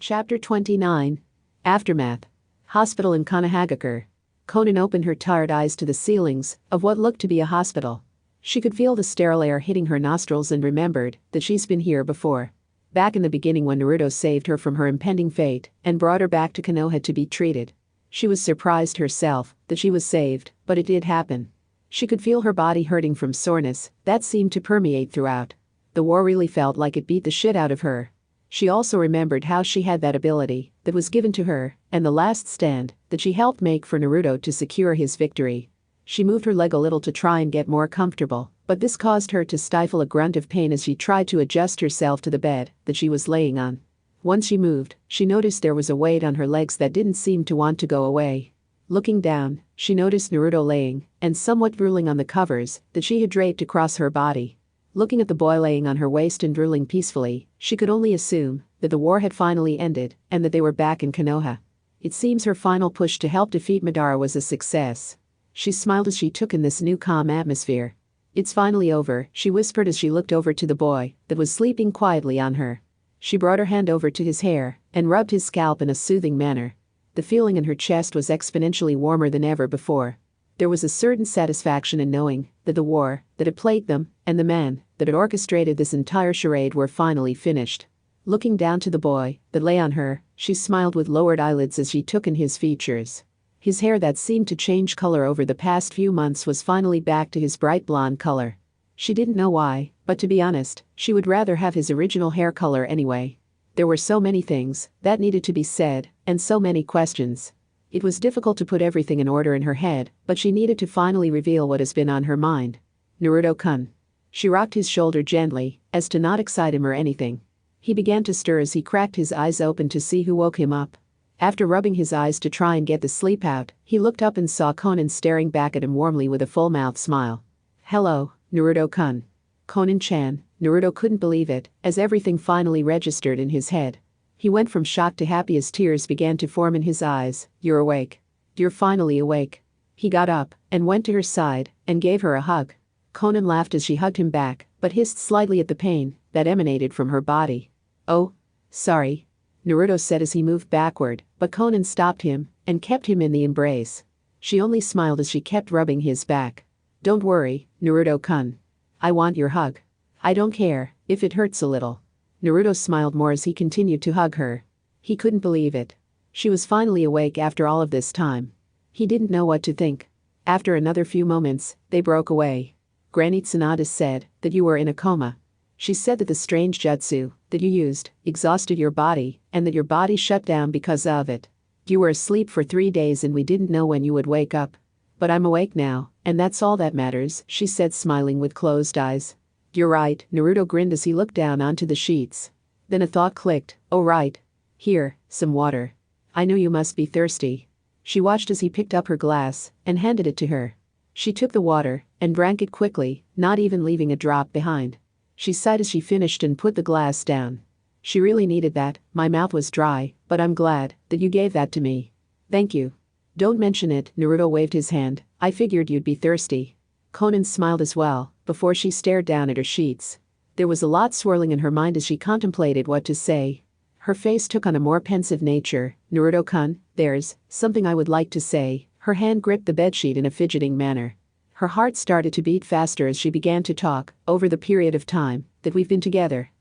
Chapter 29. Aftermath. Hospital in Kanahagakure. Conan opened her tired eyes to the ceilings of what looked to be a hospital. She could feel the sterile air hitting her nostrils and remembered that she's been here before. Back in the beginning when Naruto saved her from her impending fate and brought her back to Konoha to be treated. She was surprised herself that she was saved, but it did happen. She could feel her body hurting from soreness that seemed to permeate throughout. The war really felt like it beat the shit out of her. She also remembered how she had that ability that was given to her and the last stand that she helped make for Naruto to secure his victory. She moved her leg a little to try and get more comfortable, but this caused her to stifle a grunt of pain as she tried to adjust herself to the bed that she was laying on. Once she moved, she noticed there was a weight on her legs that didn't seem to want to go away. Looking down, she noticed Naruto laying and somewhat drooling on the covers that she had draped across her body. Looking at the boy laying on her waist and drooling peacefully, she could only assume that the war had finally ended and that they were back in Konoha. It seems her final push to help defeat Madara was a success. She smiled as she took in this new calm atmosphere. "It's finally over," she whispered as she looked over to the boy that was sleeping quietly on her. She brought her hand over to his hair and rubbed his scalp in a soothing manner. The feeling in her chest was exponentially warmer than ever before. There was a certain satisfaction in knowing that the war that had plagued them and the man that had orchestrated this entire charade were finally finished. Looking down to the boy that lay on her, she smiled with lowered eyelids as she took in his features. His hair that seemed to change color over the past few months was finally back to his bright blonde color. She didn't know why, but to be honest, she would rather have his original hair color anyway. There were so many things that needed to be said, and so many questions. It was difficult to put everything in order in her head, but she needed to finally reveal what has been on her mind. "Naruto-kun." She rocked his shoulder gently, as to not excite him or anything. He began to stir as he cracked his eyes open to see who woke him up. After rubbing his eyes to try and get the sleep out, he looked up and saw Conan staring back at him warmly with a full-mouthed smile. "Hello, Naruto-kun." Conan-chan. Naruto couldn't believe it, as everything finally registered in his head. He went from shock to happy as tears began to form in his eyes. "You're awake. You're finally awake." He got up and went to her side and gave her a hug. Conan laughed as she hugged him back, but hissed slightly at the pain that emanated from her body. "Oh, sorry," Naruto said as he moved backward, but Conan stopped him and kept him in the embrace. She only smiled as she kept rubbing his back. "Don't worry, Naruto-kun. I want your hug. I don't care if it hurts a little." Naruto smiled more as he continued to hug her. He couldn't believe it. She was finally awake after all of this time. He didn't know what to think. After another few moments, they broke away. "Granny Tsunade said that you were in a coma. She said that the strange jutsu that you used exhausted your body and that your body shut down because of it. You were asleep for 3 days and we didn't know when you would wake up. But I'm awake now, and that's all that matters," she said, smiling with closed eyes. "You're right," Naruto grinned as he looked down onto the sheets. Then a thought clicked. "Oh right. Here, some water. I know you must be thirsty." She watched as he picked up her glass and handed it to her. She took the water and drank it quickly, not even leaving a drop behind. She sighed as she finished and put the glass down. "She really needed that. My mouth was dry, but I'm glad that you gave that to me. Thank you." "Don't mention it," Naruto waved his hand. "I figured you'd be thirsty." Conan smiled as well, before she stared down at her sheets. There was a lot swirling in her mind as she contemplated what to say. Her face took on a more pensive nature. "Naruto-kun, there's something I would like to say." Her hand gripped the bedsheet in a fidgeting manner. Her heart started to beat faster as she began to talk. "Over the period of time that we've been together,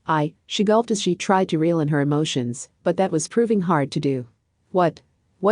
she gulped as she tried to reel in her emotions, but that was proving hard to do. What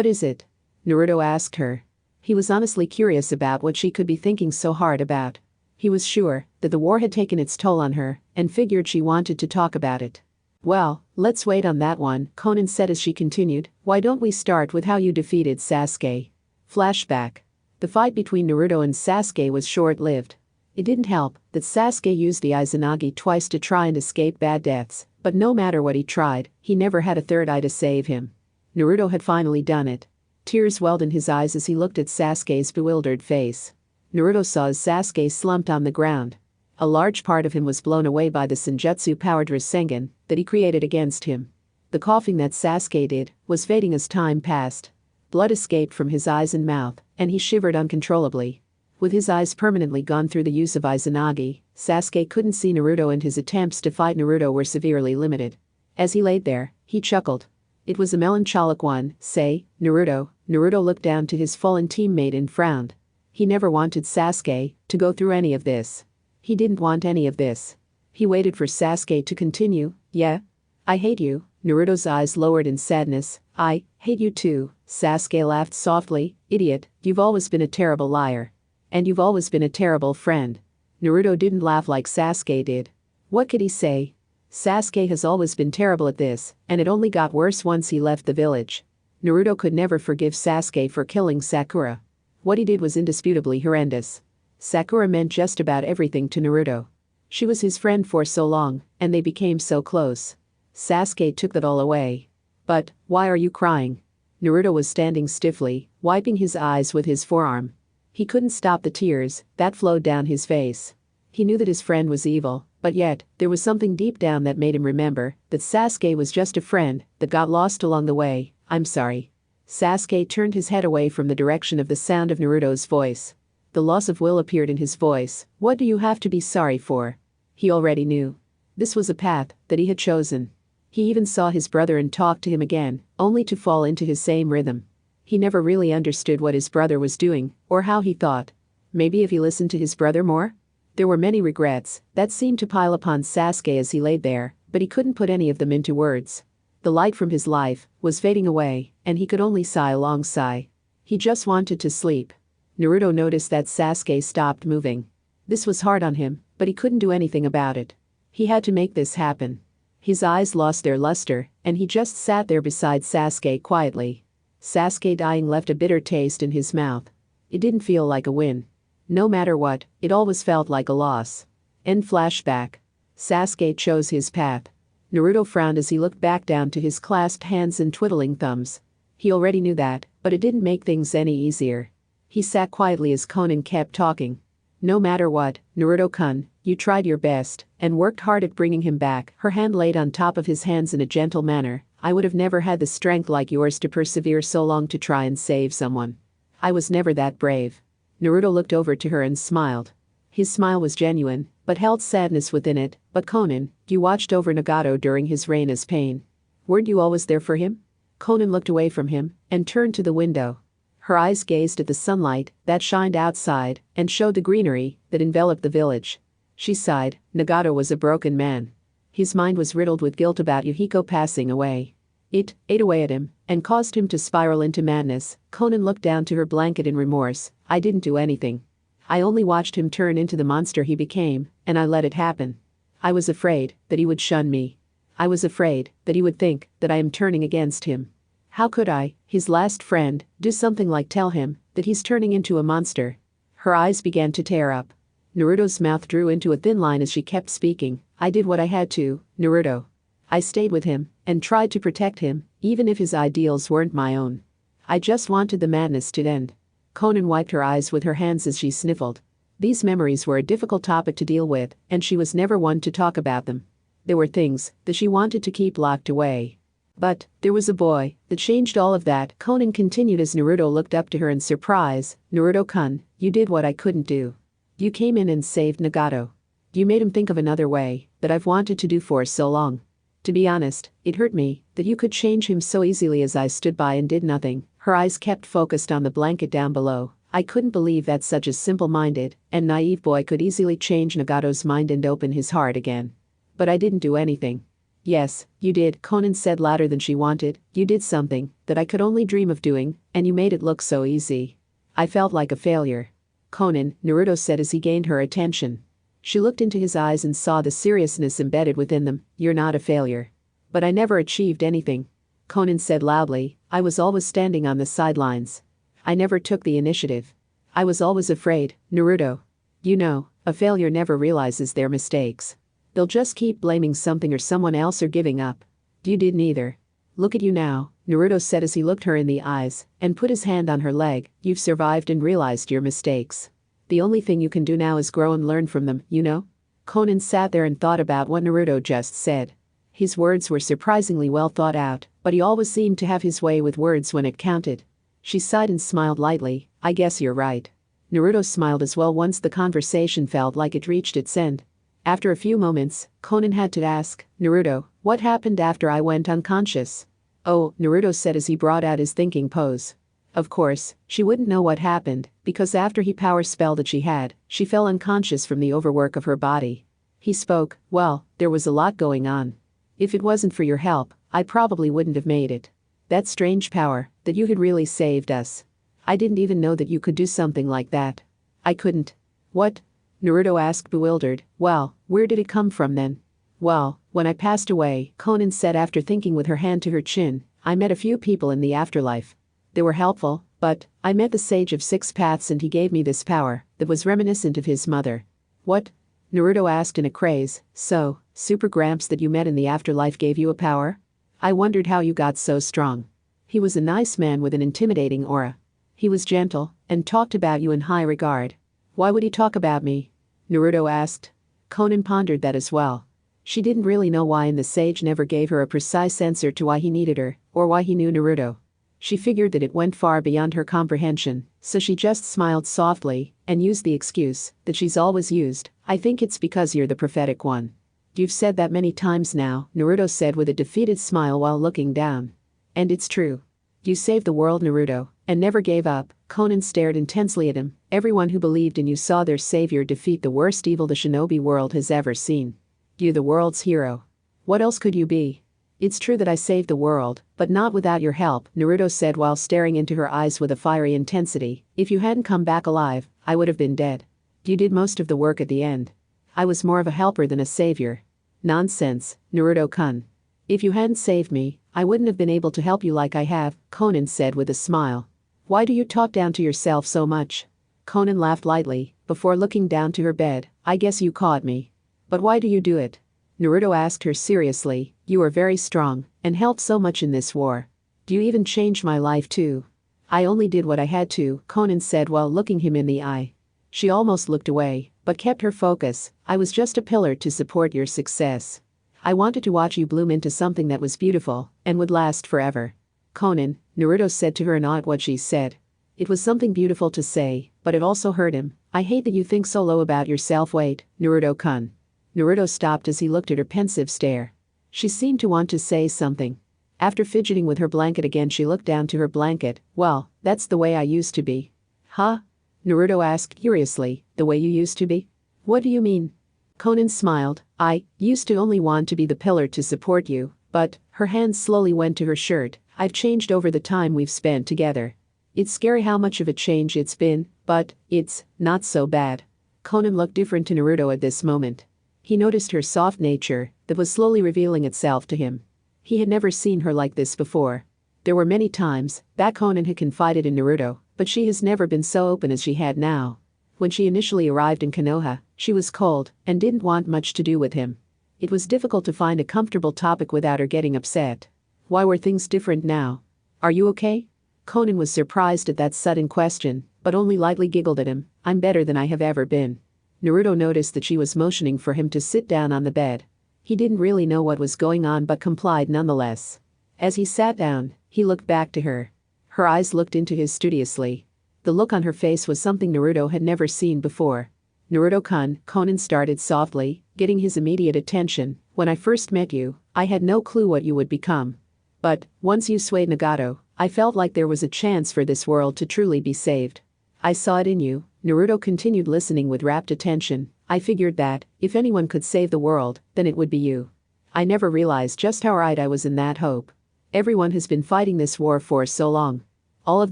is it?" Naruto asked her. He was honestly curious about what she could be thinking so hard about. He was sure that the war had taken its toll on her and figured she wanted to talk about it. "Well, let's wait on that one," Conan said as she continued. "Why don't we start with how you defeated Sasuke?" Flashback. The fight between Naruto and Sasuke was short-lived. It didn't help that Sasuke used the Izanagi twice to try and escape bad deaths, but no matter what he tried, he never had a third eye to save him. Naruto had finally done it. Tears welled in his eyes as he looked at Sasuke's bewildered face. Naruto saw as Sasuke slumped on the ground. A large part of him was blown away by the Senjutsu-powered Rasengan that he created against him. The coughing that Sasuke did was fading as time passed. Blood escaped from his eyes and mouth, and he shivered uncontrollably. With his eyes permanently gone through the use of Izanagi, Sasuke couldn't see Naruto and his attempts to fight Naruto were severely limited. As he laid there, he chuckled. It was a melancholic one. Say, Naruto. Naruto looked down to his fallen teammate and frowned. He never wanted Sasuke to go through any of this. He didn't want any of this. He waited for Sasuke to continue. Yeah? I hate you. Naruto's eyes lowered in sadness. I hate you too. Sasuke laughed softly. Idiot, you've always been a terrible liar. And you've always been a terrible friend. Naruto didn't laugh like Sasuke did. What could he say? Sasuke has always been terrible at this, and it only got worse once he left the village. Naruto could never forgive Sasuke for killing Sakura. What he did was indisputably horrendous. Sakura meant just about everything to Naruto. She was his friend for so long, and they became so close. Sasuke took that all away. But, why are you crying? Naruto was standing stiffly, wiping his eyes with his forearm. He couldn't stop the tears that flowed down his face. He knew that his friend was evil, but yet, there was something deep down that made him remember that Sasuke was just a friend that got lost along the way. I'm sorry. Sasuke turned his head away from the direction of the sound of Naruto's voice. The loss of will appeared in his voice. What do you have to be sorry for? He already knew. This was a path that he had chosen. He even saw his brother and talked to him again, only to fall into his same rhythm. He never really understood what his brother was doing, or how he thought. Maybe if he listened to his brother more? There were many regrets that seemed to pile upon Sasuke as he laid there, but he couldn't put any of them into words. The light from his life was fading away, and he could only sigh a long sigh. He just wanted to sleep. Naruto noticed that Sasuke stopped moving. This was hard on him, but he couldn't do anything about it. He had to make this happen. His eyes lost their luster, and he just sat there beside Sasuke quietly. Sasuke dying left a bitter taste in his mouth. It didn't feel like a win. No matter what, it always felt like a loss. End flashback. Sasuke chose his path. Naruto frowned as he looked back down to his clasped hands and twiddling thumbs. He already knew that, but it didn't make things any easier. He sat quietly as Konan kept talking. No matter what, Naruto-kun, you tried your best and worked hard at bringing him back. Her hand laid on top of his hands in a gentle manner. I would have never had the strength like yours to persevere so long to try and save someone. I was never that brave. Naruto looked over to her and smiled. His smile was genuine, but held sadness within it. But Konan, you watched over Nagato during his reign as pain. Weren't you always there for him? Konan looked away from him and turned to the window. Her eyes gazed at the sunlight that shined outside and showed the greenery that enveloped the village. She sighed. Nagato was a broken man. His mind was riddled with guilt about Yuhiko passing away. It ate away at him and caused him to spiral into madness. Konan looked down to her blanket in remorse. I didn't do anything. I only watched him turn into the monster he became, and I let it happen. I was afraid that he would shun me. I was afraid that he would think that I am turning against him. How could I, his last friend, do something like tell him that he's turning into a monster? Her eyes began to tear up. Naruto's mouth drew into a thin line as she kept speaking. I did what I had to, Naruto. I stayed with him and tried to protect him, even if his ideals weren't my own. I just wanted the madness to end. Konan wiped her eyes with her hands as she sniffled. These memories were a difficult topic to deal with, and she was never one to talk about them. There were things that she wanted to keep locked away. But there was a boy that changed all of that. Konan continued as Naruto looked up to her in surprise. Naruto-kun, you did what I couldn't do. You came in and saved Nagato. You made him think of another way that I've wanted to do for so long. To be honest, it hurt me that you could change him so easily as I stood by and did nothing. Her eyes kept focused on the blanket down below. I couldn't believe that such a simple-minded and naive boy could easily change Nagato's mind and open his heart again. But I didn't do anything. Yes, you did, Konan said louder than she wanted. You did something that I could only dream of doing, and you made it look so easy. I felt like a failure. Konan, Naruto said as he gained her attention. She looked into his eyes and saw the seriousness embedded within them. You're not a failure. But I never achieved anything. Konan said loudly. I was always standing on the sidelines. I never took the initiative. I was always afraid, Naruto. You know, a failure never realizes their mistakes. They'll just keep blaming something or someone else or giving up. You did neither. Look at you now, Naruto said as he looked her in the eyes and put his hand on her leg. You've survived and realized your mistakes. The only thing you can do now is grow and learn from them, you know? Konan sat there and thought about what Naruto just said. His words were surprisingly well thought out, but he always seemed to have his way with words when it counted. She sighed and smiled lightly. I guess you're right. Naruto smiled as well once the conversation felt like it reached its end. After a few moments, Konan had to ask, Naruto, what happened after I went unconscious? Oh, Naruto said as he brought out his thinking pose. Of course, she wouldn't know what happened, because after he power spelled that she had, she fell unconscious from the overwork of her body. He spoke, well, there was a lot going on. If it wasn't for your help, I probably wouldn't have made it. That strange power, that you had really saved us. I didn't even know that you could do something like that. I couldn't. What? Naruto asked bewildered. Well, where did it come from then? Well, when I passed away, Conan said after thinking with her hand to her chin, I met a few people in the afterlife. They were helpful, but I met the Sage of Six Paths and he gave me this power that was reminiscent of his mother. What? Naruto asked in a craze. So, Super Gramps that you met in the afterlife gave you a power? I wondered how you got so strong. He was a nice man with an intimidating aura. He was gentle and talked about you in high regard. Why would he talk about me? Naruto asked. Conan pondered that as well. She didn't really know why, and the sage never gave her a precise answer to why he needed her, or why he knew Naruto. She figured that it went far beyond her comprehension, so she just smiled softly and used the excuse that she's always used. I think it's because you're the prophetic one. You've said that many times now, Naruto said with a defeated smile while looking down. And it's true. You saved the world, Naruto, and never gave up. Conan stared intensely at him. Everyone who believed in you saw their savior defeat the worst evil the shinobi world has ever seen. You the world's hero. What else could you be? It's true that I saved the world, but not without your help, Naruto said while staring into her eyes with a fiery intensity. If you hadn't come back alive, I would have been dead. You did most of the work at the end. I was more of a helper than a savior. Nonsense, Naruto-kun. If you hadn't saved me, I wouldn't have been able to help you like I have, Conan said with a smile. Why do you talk down to yourself so much? Conan laughed lightly, before looking down to her bed. I guess you caught me. But why do you do it? Naruto asked her seriously. You are very strong, and helped so much in this war. Do you even change my life too? I only did what I had to, Conan said while looking him in the eye. She almost looked away, but kept her focus. I was just a pillar to support your success. I wanted to watch you bloom into something that was beautiful, and would last forever. Conan, Naruto said to her, not what she said. It was something beautiful to say, but it also hurt him. I hate that you think so low about yourself. Wait, Naruto-kun. Naruto stopped as he looked at her pensive stare. She seemed to want to say something. After fidgeting with her blanket again, she looked down to her blanket. Well, that's the way I used to be. Huh? Naruto asked curiously. The way you used to be? What do you mean? Conan smiled. I used to only want to be the pillar to support you, but her hands slowly went to her shirt. I've changed over the time we've spent together. It's scary how much of a change it's been, but it's not so bad. Conan looked different to Naruto at this moment. He noticed her soft nature that was slowly revealing itself to him. He had never seen her like this before. There were many times that Conan had confided in Naruto, but she has never been so open as she had now. When she initially arrived in Konoha, she was cold and didn't want much to do with him. It was difficult to find a comfortable topic without her getting upset. Why were things different now? Are you okay? Conan was surprised at that sudden question, but only lightly giggled at him. I'm better than I have ever been. Naruto noticed that she was motioning for him to sit down on the bed. He didn't really know what was going on but complied nonetheless. As he sat down, he looked back to her. Her eyes looked into his studiously. The look on her face was something Naruto had never seen before. Naruto-kun, Conan started softly, getting his immediate attention. When I first met you, I had no clue what you would become. But, once you swayed Nagato, I felt like there was a chance for this world to truly be saved. I saw it in you. Naruto continued listening with rapt attention. I figured that, if anyone could save the world, then it would be you. I never realized just how right I was in that hope. Everyone has been fighting this war for so long. All of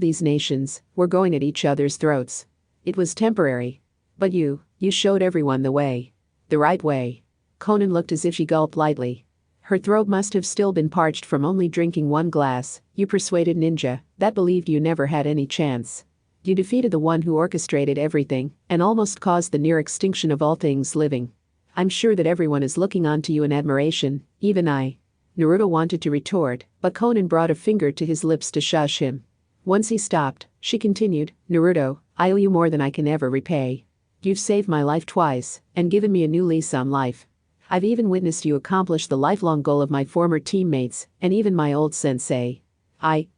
these nations were going at each other's throats. It was temporary. But you showed everyone the way. The right way. Conan looked as if she gulped lightly. Her throat must have still been parched from only drinking one glass. You persuaded ninja that believed you never had any chance. You defeated the one who orchestrated everything and almost caused the near extinction of all things living. I'm sure that everyone is looking on to you in admiration, even I. Naruto wanted to retort, but Conan brought a finger to his lips to shush him. Once he stopped, she continued, Naruto, I owe you more than I can ever repay. You've saved my life twice and given me a new lease on life. I've even witnessed you accomplish the lifelong goal of my former teammates and even my old sensei.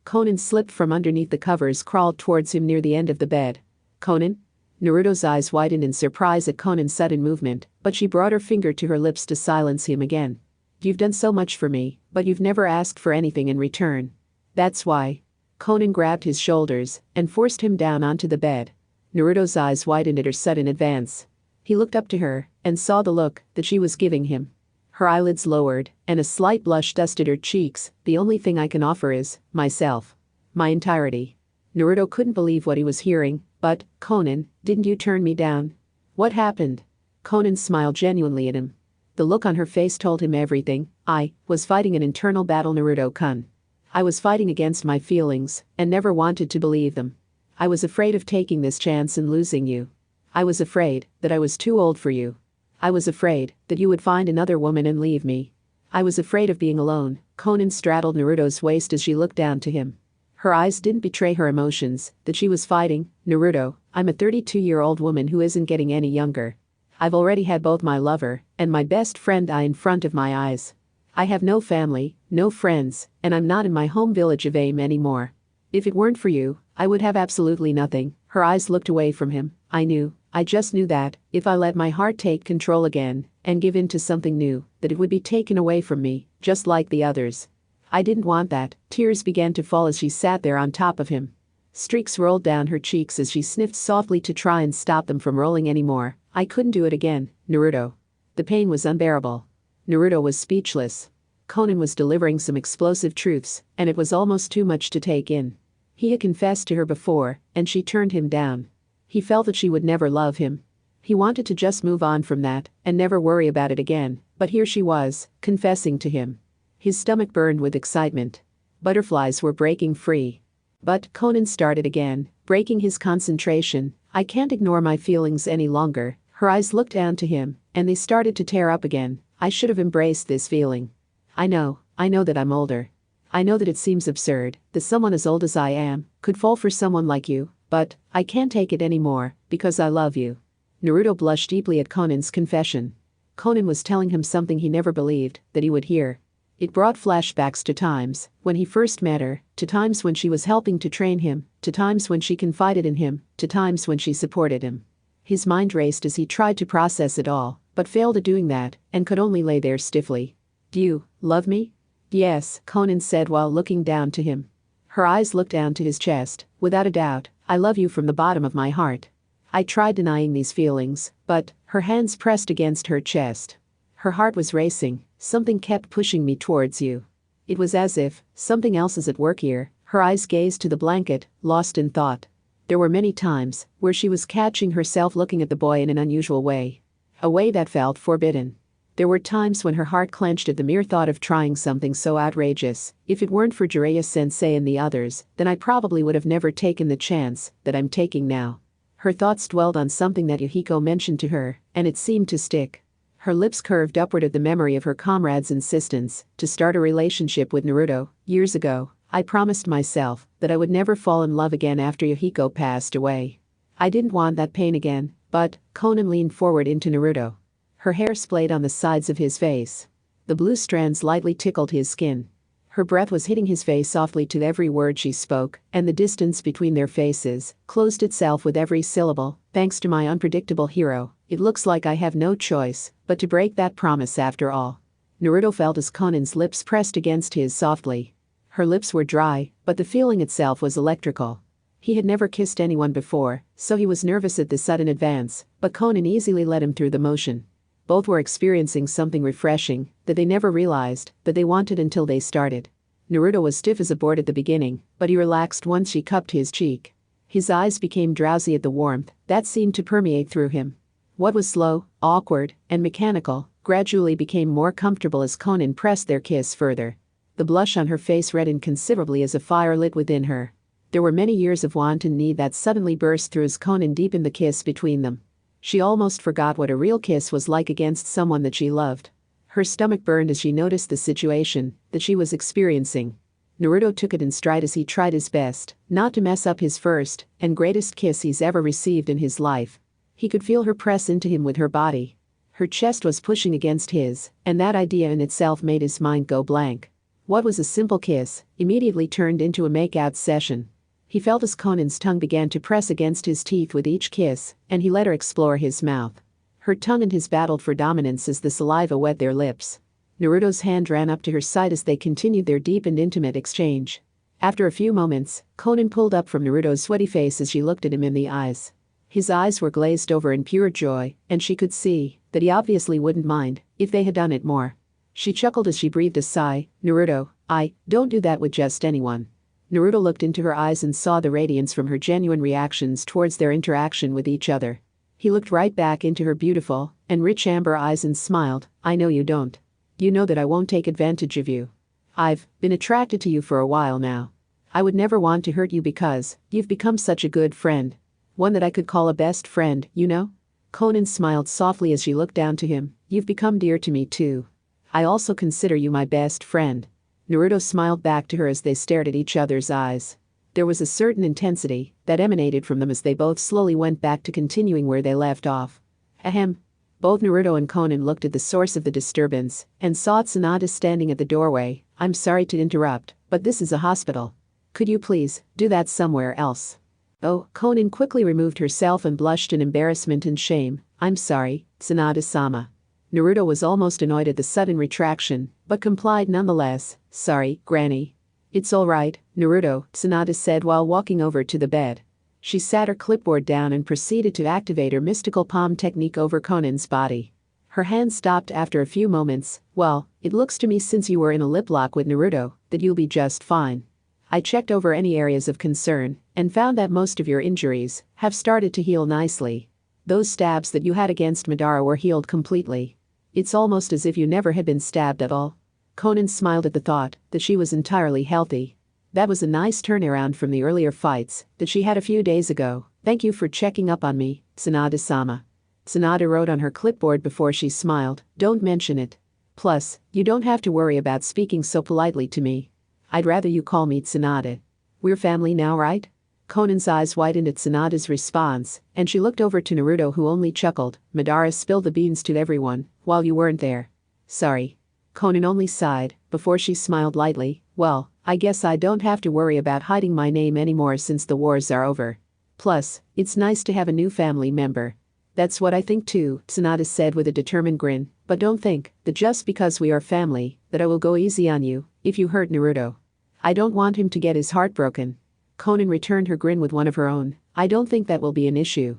Conan slipped from underneath the covers, crawled towards him near the end of the bed. Conan? Naruto's eyes widened in surprise at Conan's sudden movement, but she brought her finger to her lips to silence him again. You've done so much for me, but you've never asked for anything in return. That's why. Conan grabbed his shoulders and forced him down onto the bed. Naruto's eyes widened at her sudden advance. He looked up to her and saw the look that she was giving him. Her eyelids lowered, and a slight blush dusted her cheeks. The only thing I can offer is myself. My entirety. Naruto couldn't believe what he was hearing. But, Conan, didn't you turn me down? What happened? Conan smiled genuinely at him. The look on her face told him everything. I was fighting an internal battle, Naruto-kun. I was fighting against my feelings, and never wanted to believe them. I was afraid of taking this chance and losing you. I was afraid that I was too old for you. I was afraid that you would find another woman and leave me. I was afraid of being alone. Conan straddled Naruto's waist as she looked down to him. Her eyes didn't betray her emotions, that she was fighting. Naruto, I'm a 32-year-old woman who isn't getting any younger. I've already had both my lover and my best friend die in front of my eyes. I have no family, no friends, and I'm not in my home village of Aim anymore. If it weren't for you, I would have absolutely nothing. Her eyes looked away from him. I just knew that, if I let my heart take control again and give in to something new, that it would be taken away from me, just like the others. I didn't want that. Tears began to fall as she sat there on top of him. Streaks rolled down her cheeks as she sniffed softly to try and stop them from rolling anymore. I couldn't do it again, Naruto. The pain was unbearable. Naruto was speechless. Conan was delivering some explosive truths, and it was almost too much to take in. He had confessed to her before, and she turned him down. He felt that she would never love him. He wanted to just move on from that and never worry about it again, but here she was, confessing to him. His stomach burned with excitement. Butterflies were breaking free. But Conan started again, breaking his concentration. I can't ignore my feelings any longer. Her eyes looked down to him, and they started to tear up again. I should have embraced this feeling. I know that I'm older. I know that it seems absurd that someone as old as I am could fall for someone like you, but I can't take it anymore because I love you. Naruto blushed deeply at Conan's confession. Conan was telling him something he never believed that he would hear. It brought flashbacks to times when he first met her, to times when she was helping to train him, to times when she confided in him, to times when she supported him. His mind raced as he tried to process it all, but failed at doing that and could only lay there stiffly. Do you love me? Yes, Conan said while looking down to him. Her eyes looked down to his chest. Without a doubt, I love you from the bottom of my heart. I tried denying these feelings, but her hands pressed against her chest. Her heart was racing. Something kept pushing me towards you. It was as if something else is at work here. Her eyes gazed to the blanket, lost in thought. There were many times where she was catching herself looking at the boy in an unusual way. A way that felt forbidden. There were times when her heart clenched at the mere thought of trying something so outrageous. If it weren't for Jiraiya-sensei and the others, then I probably would have never taken the chance that I'm taking now. Her thoughts dwelled on something that Yahiko mentioned to her, and it seemed to stick. Her lips curved upward at the memory of her comrade's insistence to start a relationship with Naruto. Years ago, I promised myself that I would never fall in love again after Yahiko passed away. I didn't want that pain again, but Conan leaned forward into Naruto. Her hair splayed on the sides of his face. The blue strands lightly tickled his skin. Her breath was hitting his face softly to every word she spoke, and the distance between their faces closed itself with every syllable. Thanks to my unpredictable hero, it looks like I have no choice but to break that promise after all. Naruto felt as Conan's lips pressed against his softly. Her lips were dry, but the feeling itself was electrical. He had never kissed anyone before, so he was nervous at the sudden advance, but Conan easily led him through the motion. Both were experiencing something refreshing that they never realized that they wanted until they started. Naruto was stiff as a board at the beginning, but he relaxed once she cupped his cheek. His eyes became drowsy at the warmth that seemed to permeate through him. What was slow, awkward, and mechanical gradually became more comfortable as Conan pressed their kiss further. The blush on her face reddened considerably as a fire lit within her. There were many years of wanton need that suddenly burst through as Conan deepened the kiss between them. She almost forgot what a real kiss was like against someone that she loved. Her stomach burned as she noticed the situation that she was experiencing. Naruto took it in stride as he tried his best not to mess up his first and greatest kiss he's ever received in his life. He could feel her press into him with her body. Her chest was pushing against his, and that idea in itself made his mind go blank. What was a simple kiss immediately turned into a make-out session. He felt as Conan's tongue began to press against his teeth with each kiss, and he let her explore his mouth. Her tongue and his battled for dominance as the saliva wet their lips. Naruto's hand ran up to her side as they continued their deep and intimate exchange. After a few moments, Conan pulled up from Naruto's sweaty face as she looked at him in the eyes. His eyes were glazed over in pure joy, and she could see that he obviously wouldn't mind if they had done it more. She chuckled as she breathed a sigh. Naruto, I don't do that with just anyone. Naruto looked into her eyes and saw the radiance from her genuine reactions towards their interaction with each other. He looked right back into her beautiful and rich amber eyes and smiled. I know you don't. You know that I won't take advantage of you. I've been attracted to you for a while now. I would never want to hurt you because you've become such a good friend. One that I could call a best friend, you know? Conan smiled softly as she looked down to him. You've become dear to me too. I also consider you my best friend. Naruto smiled back to her as they stared at each other's eyes. There was a certain intensity that emanated from them as they both slowly went back to continuing where they left off. Ahem. Both Naruto and Conan looked at the source of the disturbance and saw Tsunade standing at the doorway. I'm sorry to interrupt, but this is a hospital. Could you please do that somewhere else? Oh, Conan quickly removed herself and blushed in embarrassment and shame. I'm sorry, Tsunade-sama. Naruto was almost annoyed at the sudden retraction, but complied nonetheless. Sorry, Granny. It's all right, Naruto, Tsunade said while walking over to the bed. She sat her clipboard down and proceeded to activate her mystical palm technique over Conan's body. Her hand stopped after a few moments. Well, it looks to me since you were in a lip lock with Naruto that you'll be just fine. I checked over any areas of concern and found that most of your injuries have started to heal nicely. Those stabs that you had against Madara were healed completely. It's almost as if you never had been stabbed at all. Conan smiled at the thought that she was entirely healthy. That was a nice turnaround from the earlier fights that she had a few days ago. Thank you for checking up on me, Tsunade-sama. Tsunade wrote on her clipboard before she smiled. Don't mention it. Plus, you don't have to worry about speaking so politely to me. I'd rather you call me Tsunade. We're family now, right? Conan's eyes widened at Tsunade's response, and she looked over to Naruto who only chuckled. Madara spilled the beans to everyone while you weren't there. Sorry. Conan only sighed before she smiled lightly. Well, I guess I don't have to worry about hiding my name anymore since the wars are over. Plus, it's nice to have a new family member. That's what I think too, Tsunade said with a determined grin. But don't think that just because we are family that I will go easy on you if you hurt Naruto. I don't want him to get his heart broken. Conan returned her grin with one of her own. I don't think that will be an issue.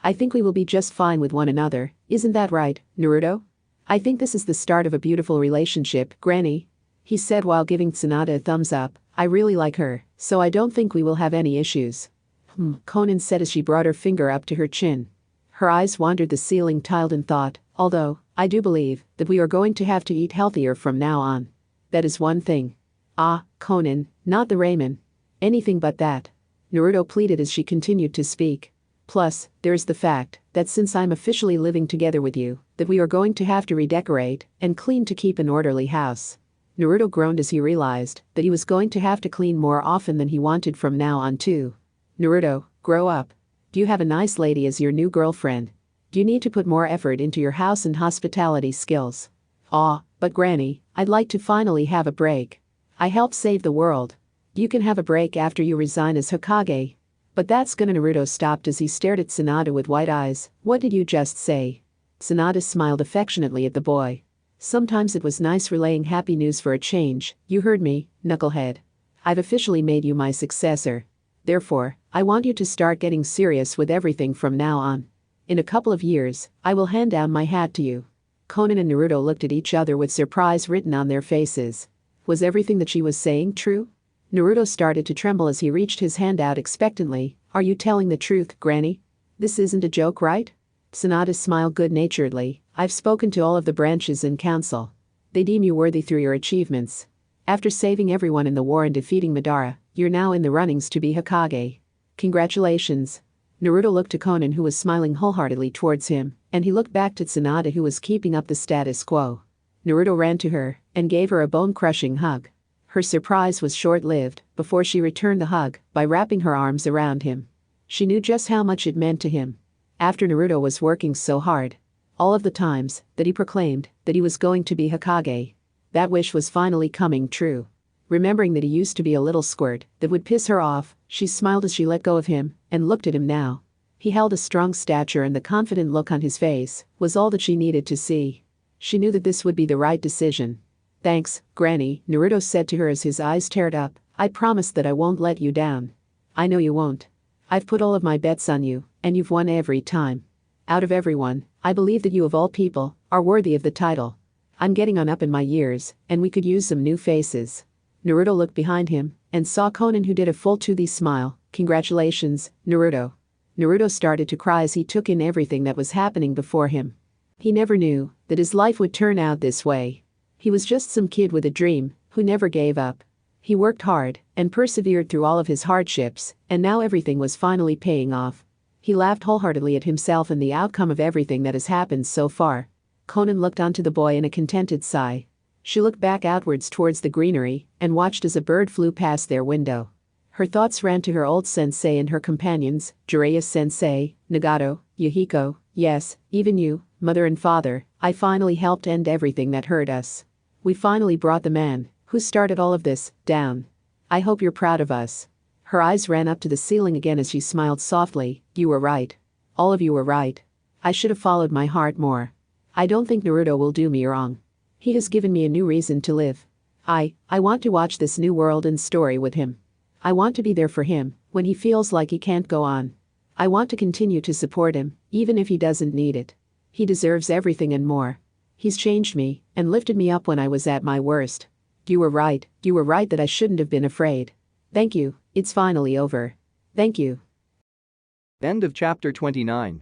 I think we will be just fine with one another. Isn't that right, Naruto? I think this is the start of a beautiful relationship, Granny. He said while giving Tsunade a thumbs up. I really like her, so I don't think we will have any issues. Conan said as she brought her finger up to her chin. Her eyes wandered the ceiling tiled in thought. Although, I do believe that we are going to have to eat healthier from now on. That is one thing. Ah, Conan, not the ramen. Anything but that. Naruto pleaded as she continued to speak. Plus, there is the fact that since I'm officially living together with you, that we are going to have to redecorate and clean to keep an orderly house. Naruto groaned as he realized that he was going to have to clean more often than he wanted from now on too. Naruto, grow up. Do you have a nice lady as your new girlfriend? Do you need to put more effort into your house and hospitality skills? Aw, but Granny, I'd like to finally have a break. I helped save the world. You can have a break after you resign as Hokage. But that's gonna. Naruto stopped as he stared at Tsunade with wide eyes. What did you just say? Tsunade smiled affectionately at the boy. Sometimes it was nice relaying happy news for a change. You heard me, knucklehead. I've officially made you my successor. Therefore, I want you to start getting serious with everything from now on. In a couple of years, I will hand down my hat to you. Conan and Naruto looked at each other with surprise written on their faces. Was everything that she was saying true? Naruto started to tremble as he reached his hand out expectantly. Are you telling the truth, Granny? This isn't a joke, right? Tsunade smiled good-naturedly. I've spoken to all of the branches in council. They deem you worthy through your achievements. After saving everyone in the war and defeating Madara, you're now in the runnings to be Hokage. Congratulations. Naruto looked to Conan who was smiling wholeheartedly towards him, and he looked back to Tsunade who was keeping up the status quo. Naruto ran to her and gave her a bone-crushing hug. Her surprise was short-lived before she returned the hug by wrapping her arms around him. She knew just how much it meant to him. After Naruto was working so hard, all of the times that he proclaimed that he was going to be Hokage, that wish was finally coming true. Remembering that he used to be a little squirt that would piss her off, she smiled as she let go of him and looked at him now. He held a strong stature and the confident look on his face was all that she needed to see. She knew that this would be the right decision. Thanks, Granny, Naruto said to her as his eyes teared up. I promise that I won't let you down. I know you won't. I've put all of my bets on you, and you've won every time. Out of everyone, I believe that you of all people are worthy of the title. I'm getting on up in my years, and we could use some new faces. Naruto looked behind him and saw Conan, who did a full 2D smile. Congratulations, Naruto. Naruto started to cry as he took in everything that was happening before him. He never knew that his life would turn out this way. He was just some kid with a dream who never gave up. He worked hard and persevered through all of his hardships, and now everything was finally paying off. He laughed wholeheartedly at himself and the outcome of everything that has happened so far. Conan looked onto the boy in a contented sigh. She looked back outwards towards the greenery and watched as a bird flew past their window. Her thoughts ran to her old sensei and her companions, Jiraiya sensei, Nagato, Yahiko, yes, even you, mother and father. I finally helped end everything that hurt us. We finally brought the man who started all of this down. I hope you're proud of us. Her eyes ran up to the ceiling again as she smiled softly. You were right. All of you were right. I should have followed my heart more. I don't think Naruto will do me wrong. He has given me a new reason to live. I want to watch this new world and story with him. I want to be there for him when he feels like he can't go on. I want to continue to support him, even if he doesn't need it. He deserves everything and more. He's changed me and lifted me up when I was at my worst. You were right that I shouldn't have been afraid. Thank you, it's finally over. Thank you. End of chapter 29.